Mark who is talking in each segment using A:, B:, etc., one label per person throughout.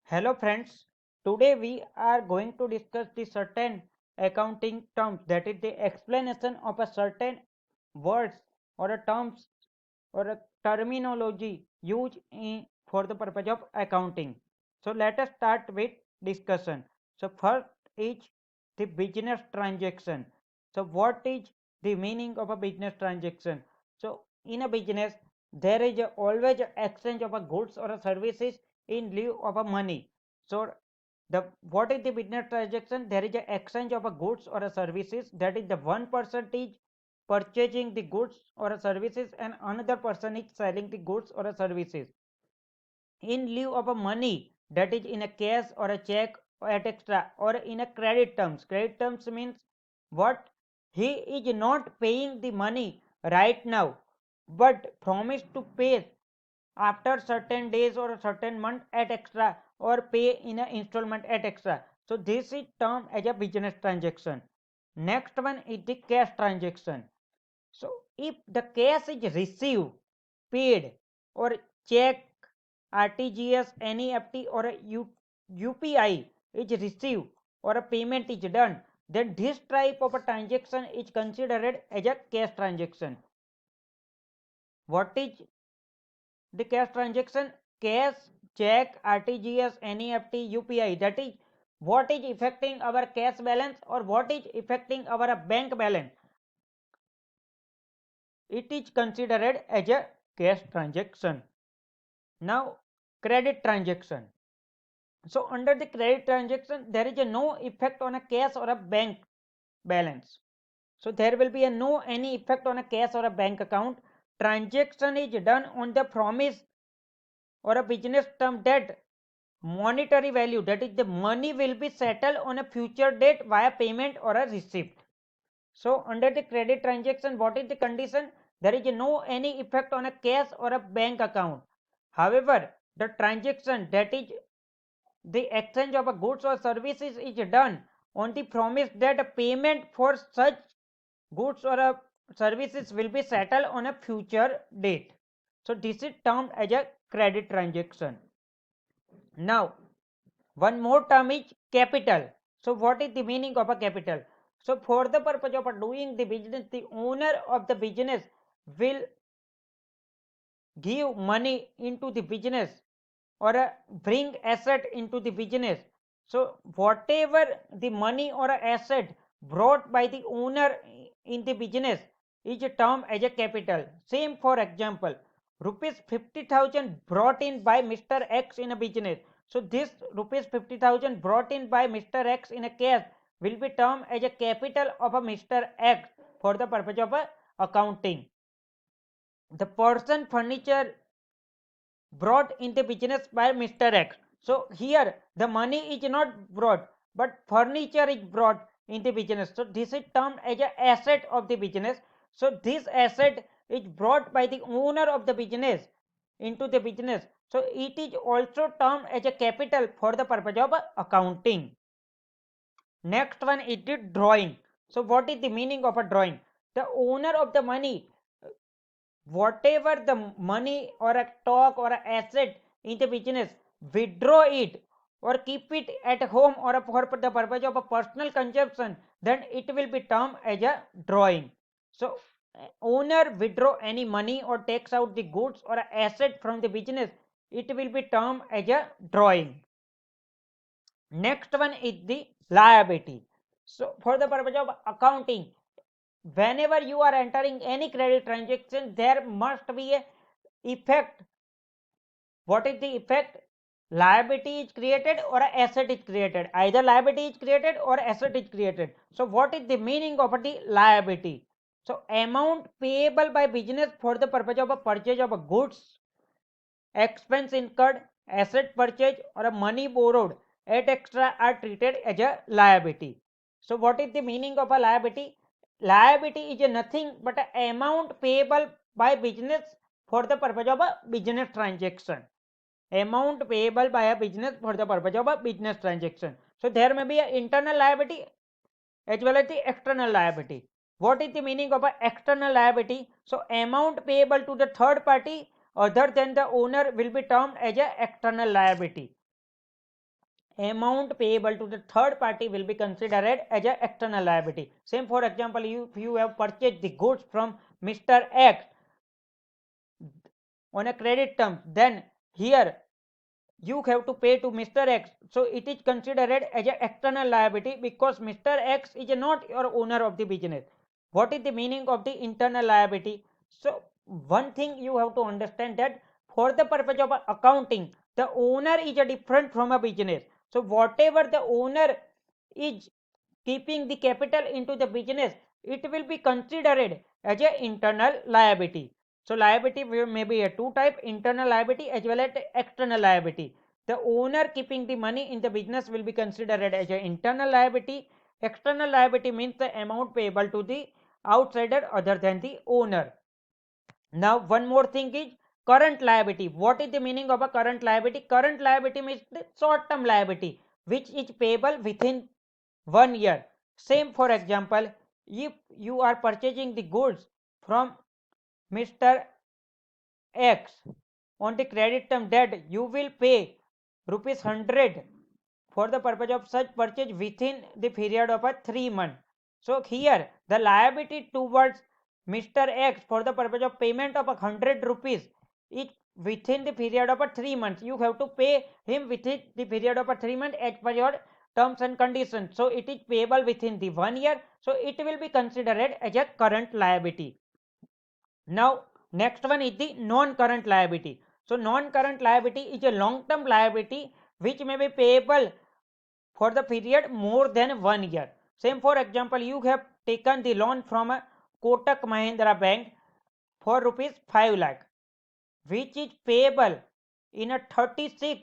A: Hello friends, today we are going to discuss the certain accounting terms, that is the explanation of a certain words or a terms or a terminology used for the purpose of accounting. So let us start with discussion. So first is the business transaction. So what is the meaning of a business transaction? So in a business there is always a exchange of a goods or a services in lieu of a money. So the what is the business transaction? There is a exchange of a goods or a services, that is the one percentage purchasing the goods or a services and another person is selling the goods or a services in lieu of a money, that is in a cash or a check at extra or in a credit terms. Credit terms means what? He is not paying the money right now but promise to pay after certain days or a certain month at extra or pay in an installment at extra. So this is termed as a business transaction. Next one is the cash transaction. So if the cash is received, paid, or check, RTGS, NEFT, or a UPI is received or a payment is done, then this type of a transaction is considered as a cash transaction. What is the cash transaction? Cash, check, RTGS, NEFT, UPI. That is what is affecting our cash balance or what is affecting our bank balance. It is considered as a cash transaction. Now, credit transaction. So, under the credit transaction, there is no effect on a cash or a bank balance. So, there will be no any effect on a cash or a bank account. Transaction is done on the promise or a business term that monetary value, that is the money, will be settled on a future date via payment or a receipt. So under the credit transaction, what is the condition? There is no any effect on a cash or a bank account. However, the transaction, that is the exchange of a goods or services, is done on the promise that a payment for such goods or a services will be settled on a future date. So this is termed as a credit transaction. Now one more term is capital. So what is the meaning of a capital? So for the purpose of doing the business, the owner of the business will give money into the business or bring asset into the business. So whatever the money or asset brought by the owner in the business is termed as a capital. Same for example, rupees 50,000 brought in by Mr. X in a business. So this rupees 50,000 brought in by Mr. X in a cash will be termed as a capital of a Mr. X for the purpose of accounting. The person furniture brought in the business by Mr. X. So here the money is not brought but furniture is brought in the business. So this is termed as an asset of the business. So this asset is brought by the owner of the business into the business. So it is also termed as a capital for the purpose of accounting. Next one is the drawing. So what is the meaning of a drawing? The owner of the money, whatever the money or a stock or a asset in the business, withdraw it or keep it at home or for the purpose of a personal consumption, then it will be termed as a drawing. So owner withdraw any money or takes out the goods or asset from the business, it will be termed as a drawing. Next one is the liability. So for the purpose of accounting, whenever you are entering any credit transaction, there must be a effect. What is the effect? Liability is created or a asset is created. Either liability is created or asset is created. So what is the meaning of the liability? So amount payable by business for the purpose of a purchase of a goods, expense incurred, asset purchase, or a money borrowed at extra are treated as a liability. So what is the meaning of a liability? Liability is nothing but an amount payable by business for the purpose of a business transaction. Amount payable by a business for the purpose of a business transaction. So there may be an internal liability as well as the external liability. What is the meaning of an external liability? So amount payable to the third party other than the owner will be termed as an external liability. amount payable to the third party will be considered as an external liability. Same for example, if you have purchased the goods from Mr. X on a credit term, then here you have to pay to Mr. X. So it is considered as an external liability because Mr. X is not your owner of the business. What is the meaning of the internal liability? So one thing you have to understand that for the purpose of accounting, the owner is a different from a business. So whatever the owner is keeping the capital into the business, it will be considered as an internal liability. So liability may be a two type, internal liability as well as external liability. The owner keeping the money in the business will be considered as an internal liability. External liability means the amount payable to the outsider other than the owner. Now one more thing is current liability. What is the meaning of a current liability? Current liability means the short term liability which is payable within 1 year. Same for example, if you are purchasing the goods from Mr. X on the credit term that you will pay rupees 100 for the purpose of such purchase within the period of a 3 month. So here the liability towards Mr. X for the purpose of payment of 100 rupees is within the period of a 3 months. You have to pay him within the period of a 3 months as per your terms and conditions. So it is payable within the 1 year. So it will be considered as a current liability. Now next one is the non-current liability. So non-current liability is a long-term liability which may be payable for the period more than 1 year. Same for example, you have taken the loan from a Kotak Mahindra Bank for rupees 5 lakh, which is payable in a 36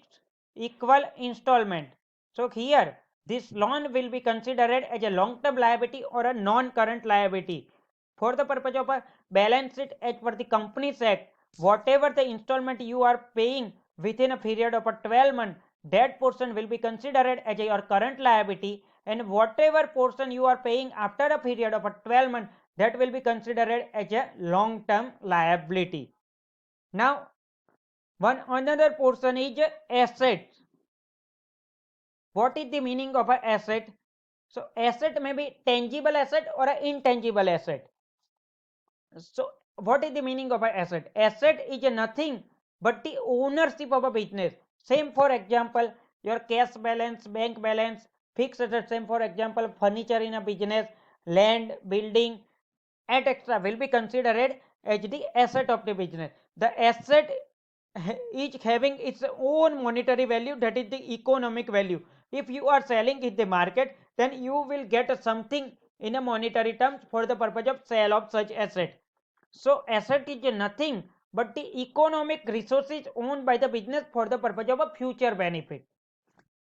A: equal installment. So here this loan will be considered as a long-term liability or a non-current liability. For the purpose of a balance sheet as per the Companies Act, whatever the installment you are paying within a period of a 12 months, that portion will be considered as your current liability, and whatever portion you are paying after a period of a 12 months, that will be considered as a long-term liability. Now one another portion is assets. What is the meaning of an asset? So asset may be tangible asset or an intangible asset. So what is the meaning of an asset? Asset is nothing but the ownership of a business. Same for example, your cash balance, bank balance, fixed asset. Same for example, furniture in a business, land, building, and extra will be considered as the asset of the business. The asset is having its own monetary value, that is the economic value. If you are selling in the market, then you will get something in a monetary terms for the purpose of sale of such asset. So asset is nothing but the economic resources owned by the business for the purpose of a future benefit.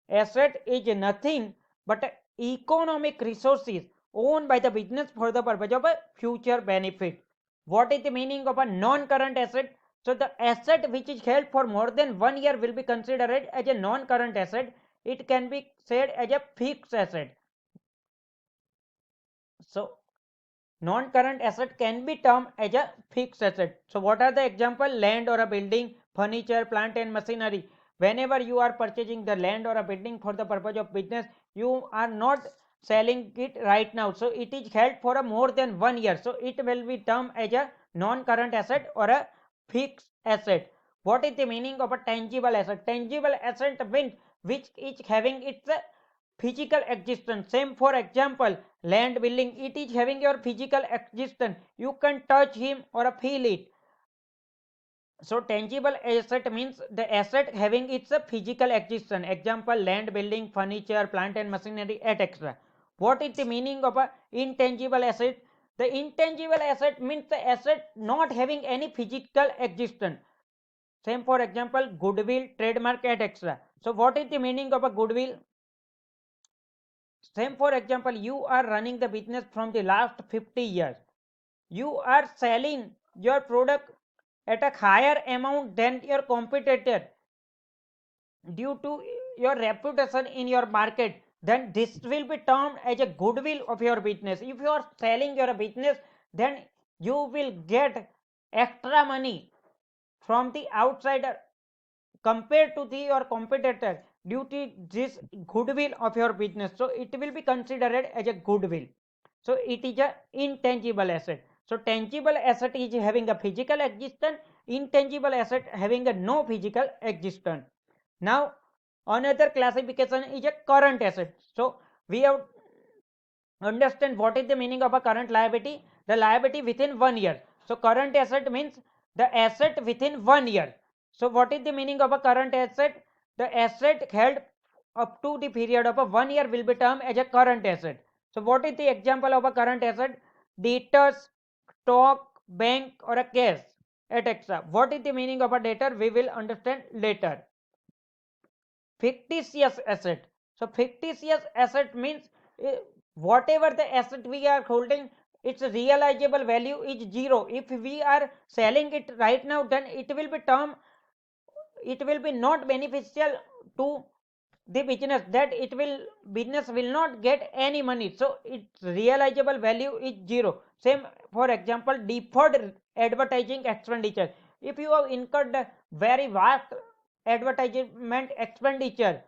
A: Asset is nothing but economic resources owned by the business for the purpose of a future benefit. What is the meaning of a non-current asset? So the asset which is held for more than 1 year will be considered as a non-current asset. It can be said as a fixed asset. So non-current asset can be termed as a fixed asset. So what are the example? Land or a building, furniture, plant and machinery. Whenever you are purchasing the land or a building for the purpose of business, you are not selling it right now. So it is held for a more than 1 year. So it will be termed as a non-current asset or a fixed asset. What is the meaning of a tangible asset? Tangible asset means which is having its physical existence. Same for example, land, building, it is having your physical existence. You can touch him or feel it. So tangible asset means the asset having its physical existence. Example, land, building, furniture, plant and machinery, etc. What is the meaning of a intangible asset? The intangible asset means the asset not having any physical existence. Same for example, goodwill, trademark, etc. So what is the meaning of a goodwill? Same for example, you are running the business from the last 50 years. You are selling your product at a higher amount than your competitor due to your reputation in your market. Then this will be termed as a goodwill of your business. If you are selling your business, then you will get extra money from the outsider compared to your competitor. due to this goodwill of your business, so it will be considered as a goodwill. So it is a intangible asset. So tangible asset is having a physical existence, intangible asset having a no physical existence. Now another classification is a current asset. So we have understand what is the meaning of a current liability. The liability within 1 year. So current asset means the asset within 1 year. So what is the meaning of a current asset? The asset held up to the period of a 1 year will be termed as a current asset. So what is the example of a current asset? Debtors, stock, bank or a cash, etc. What is the meaning of a debtor? We will understand later. Fictitious asset. So fictitious asset means whatever the asset we are holding, its realizable value is zero. If we are selling it right now, then it will be not beneficial to the business, that business will not get any money, so its realizable value is zero. Same for example, deferred advertising expenditure. If you have incurred a very vast advertisement expenditure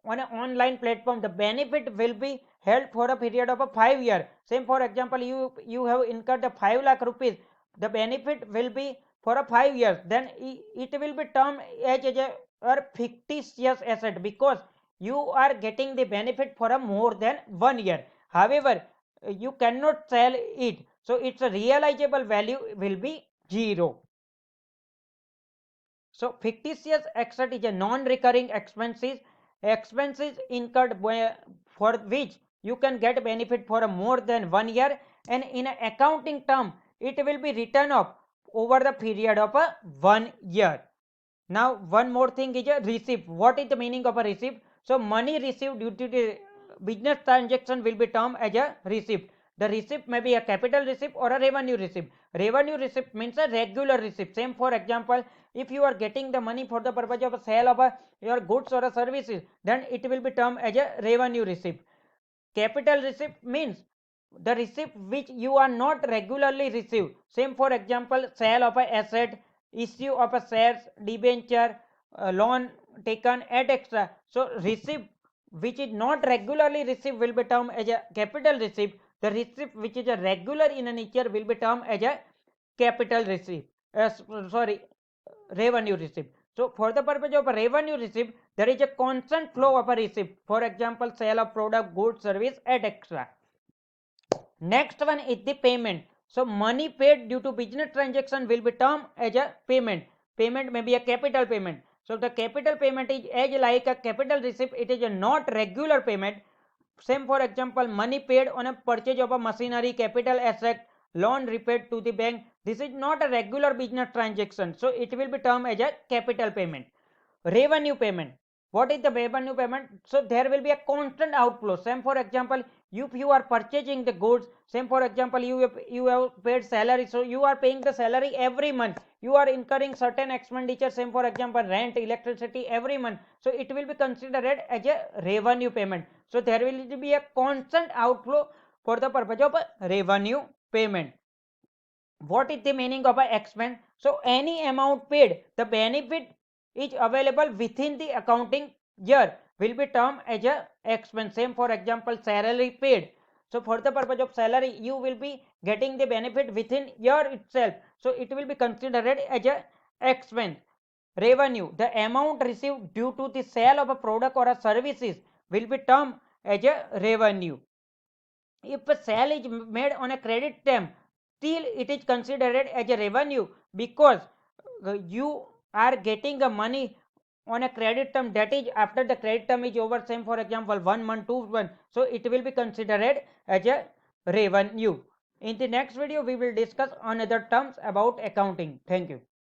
A: on an online platform, the benefit will be held for a period of a 5 year. Same for example, you have incurred a 5 lakh rupees, the benefit will be for a 5 years, then it will be termed as a fictitious asset, because you are getting the benefit for a more than 1 year. However, you cannot sell it, so its realizable value will be zero. So fictitious asset is a non-recurring expenses incurred for which you can get benefit for a more than 1 year, and in an accounting term it will be written off over the period of a 1 year. Now one more thing is a receipt. What is the meaning of a receipt? So money received due to the business transaction will be termed as a receipt. The receipt may be a capital receipt or a revenue receipt. Revenue receipt means a regular receipt. Same for example, if you are getting the money for the purpose of a sale of your goods or a services, then it will be termed as a revenue receipt. Capital receipt means the receipt which you are not regularly received. Same for example, sale of a asset, issue of a shares, debenture, loan taken, etc. So receipt which is not regularly received will be termed as a capital receipt. The receipt which is a regular in a nature will be termed as a capital receipt. Sorry, revenue receipt. So for the purpose of a revenue receipt, there is a constant flow of a receipt. For example, sale of product, goods, service, etc. Next one is the payment. So money paid due to business transaction will be termed as a payment. Payment may be a capital payment. So the capital payment is as like a capital receipt. It is a not regular payment. Same for example, money paid on a purchase of a machinery, capital asset, loan repaid to the bank. This is not a regular business transaction, so it will be termed as a capital payment. Revenue payment. What is the revenue payment? So there will be a constant outflow. Same for example, if you are purchasing the goods, same for example, you have paid salary, so you are paying the salary every month. You are incurring certain expenditure, same for example, rent, electricity every month, so it will be considered as a revenue payment. So there will be a constant outflow for the purpose of revenue payment. What is the meaning of a expense? So any amount paid, the benefit is available within the accounting year will be termed as a expense. Same for example, salary paid. So for the purpose of salary, you will be getting the benefit within year itself, so it will be considered as a expense. Revenue, the amount received due to the sale of a product or a services will be termed as a revenue. If a sale is made on a credit term, still it is considered as a revenue, because you are getting the money on a credit term, that is after the credit term is over. Same for example, 1 month, 2 months, so it will be considered as a revenue. In the next video we will discuss another terms about accounting. Thank you.